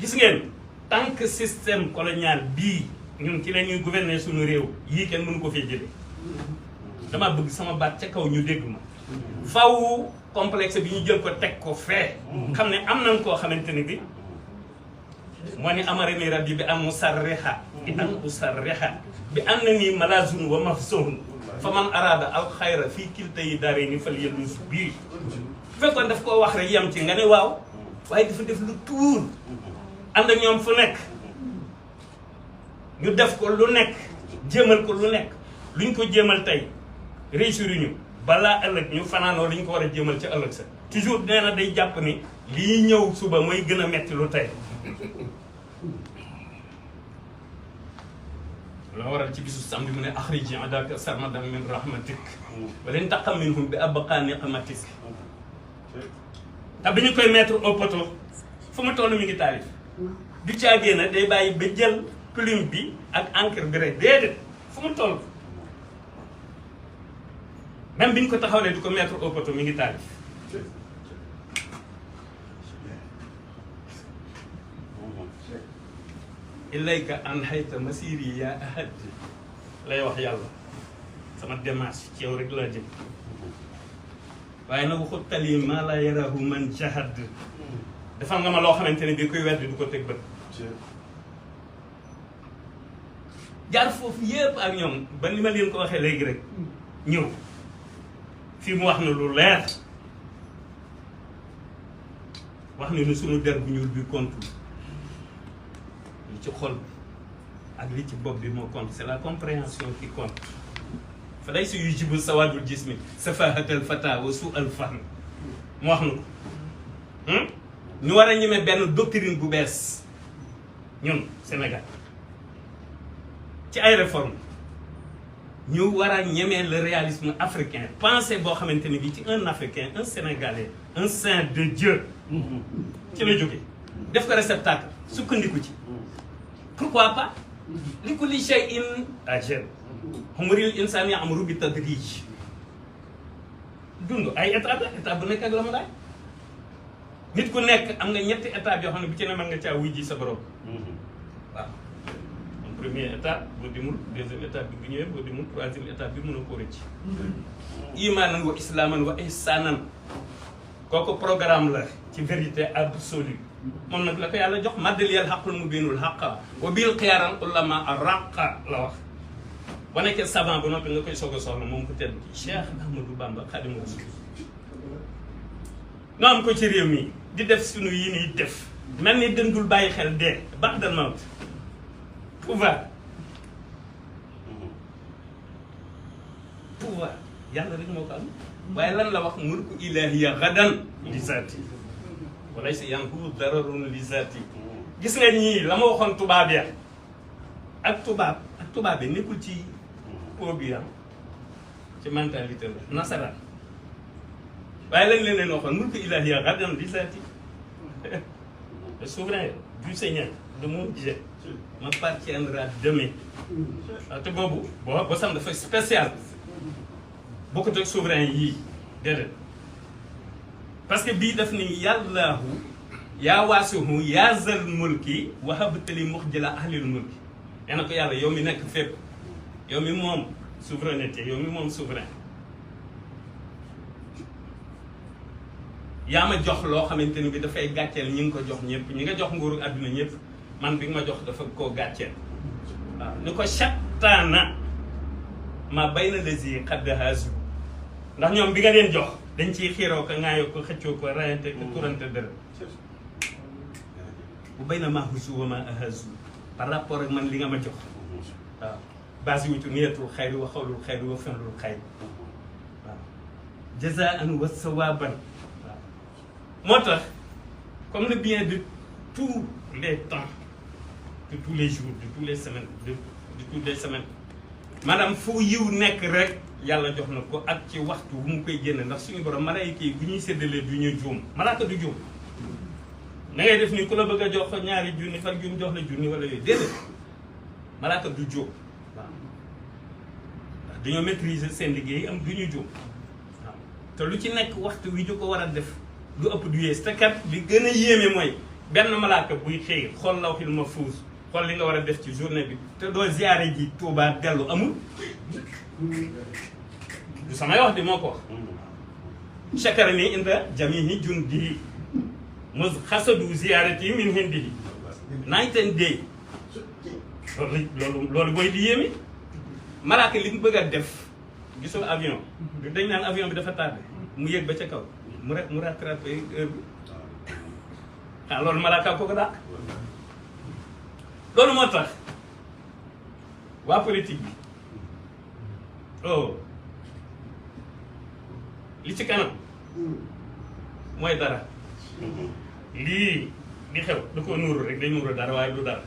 gis ngeen tant que système colonial bii ñun ci la ñuy gouverner suñu réew yii kenn mënu ko fee jëlee dama bëgg sama baat ca kaw ñu dégg ma faw complexe bi ñu jël ko teg ko fee xam ne am nañ koo xamante ni bi moo ni amara ni rabbi bi am musarriha bi an usarriha bi am na nii malazun wa mafsohun fa man araada al xayra fii kilta yi daare ni fal yellus bii fekkoon daf koo wax rek yem ci nga ne waaw waaye dafa def lu tuur ànd ak ñoom fu nekk ñu def ko lu nekk jéemal ko lu nekk luñ ko jéemal tey réussir ñu balaa ëllëg ñu fanaanoo li ñu ko war a jéemal ci ëllëg sa toujours nee na day jàpp ni lii ñëw suba mooy gën a metti lu tey la waral ci bisu samedi mu ne axriji adaka sarmadan min rahmatik waleen taqam minhum bi abqa niqmatik te bi ñu koy mettre au poteau fu mu toll mi ngi taalif du caagee na day bàyyi ba jël plume bi ak encre bi rek déedéet fu mu toll même bi ñu ko taxawlee du ko mettre au poteau mi ngi taalif ilayka an hayta masiri ya ahad lay wax yàlla sama démarche ci yow rek laa jëm waaye nag waxut tali maa la yarahu man jahad defal nga ma loo xamante ne bii kuy weddi du ko teg bët jaar foofu yépp ak ñoom ba li ma leen ko waxee léegi rek ñëw fii mu wax na lu leer wax ni sunu der bu ñuul bi compte li ci xol bi ak li ci bopp bi moo compte c'est la compréhension qui compte fa lay si yu jibu sawadul jismi safahatal fata wa su al fahm mu wax na ko ñu war a ñemee benn doctrine bu bees ñun Sénégal ci ay réformes ñu war a ñemee le réalisme africain pensée boo xamante ni bii ci un africain un sénégalais un saint de Dieu ci la jógee def ko réceptacle sukkandiku ci pourquoi pas li kulli shay'in ajal humril insani amru bi tadrij dund ay étape la étape bu nekk ak la mu laaj nit ku nekk am nga ñetti étape yoo xam ne bu ci ne mën nga caa wuy ji sa borom waaw première étape boo dimul deuxième étape bi bu ñëwee boo dimul troisième étape bi mën a ko rëcc imaanan wa islaaman wa ihsaanan kooku programme la ci vérité absolue moom nag la ko yàlla jox maddaliyal xaqul mubinul xaqa wa bil xiyaaran ulama raqa la wax ba nekkee savant ba noppi nga koy soog a soxla moom ko tedd ki Cheikh Ahmadou Bamba Xaadimu Rasuul nga am ko ci réew mi di def sunu yi nii def mel ni dëndul bàyyi xel dee ba'dal mawt pouvoir yàlla rek moo ko am waaye lan la wax mulku ilahiya gadan li zaati walay sa yanhu dararun li zaati gis nga ñii la ma waxoon tubaab ya ak tubaab yi nekkul ci po bi am ci mentalité la nasaraan waaye lañ leen waxoon mulku ilahiya gadan li zaati le souverain du Seigneur de mon Dieu m'appartiendra demain waaw te boobu boo sam dafa spécial bokkut ak souverain yii déedéet parce que bii daf ni yàllaahu yaa waasihu yaa zal mulki wahabtali muxjila ahlil mulki nee na ko yàlla yow mi nekk fépp yow mi moom souveraineté yow mi moom souverain yaa ma jox loo xamante ni bi dafay gàcceel ñi nga ko jox ñëpp ñi nga jox nguuru àdduna ñëpp man bi nga ma jox dafa koo gàcceel waaw ni ko chattaana ma bay na lesi xaddahaasu ndax ñoom bi nga leen jox dañ ciy xiiroo ko ŋaayoo ko xëccoo ko rayante ko turante dërëm bu bay na ma husu wa ma ahasu par rapport ak man li nga ma jox waaw base wutu niyatul xayri wa xawlul xayri wa fenlul xayri waaw jazaan wa sawaban waaw moo tax comme le bien de tous les temps de tous les jours de tous les semaines de toutes les semaines maanaam fu yiw nekk rek yàlla jox na ko ak ci waxtu bu mu koy génne ndax suñu borom malaayika yi bu ñuy séddalee du ñu juum malaaka du juum na ngay def ni ku la bëgg a jox ñaari junni far juum jox la junni wala yooyu déedéet malaaka du juum waaw ndax dañoo maîtriser seen liggéey am du ñu juum waaw te lu ci nekk waxtu wi ñu ko war a def du ëpp du yées te kat li gën a yéeme mooy benn malaaka buy xëy xool lawhil mahfuus xool li nga war a def ci journée bi te doo ziyaare ji Tuubaa dellu amul du samay wax di moo ko wax chakara ni inda jamihi jundihi mus xasadu ziyaarati min hindihi night and day loolu mooy di yéemi malaaka li mu bëgg a def gisoo avion dañ naan avion bi dafa tardé mu yéeg ba ca kaw mu rattrapé heure bi loolu malaaka ko dàq loolu moo tax waa politique bi li ci kanam mooy dara lii di xew da ko nuuru rek day nuuru dara waaye du dara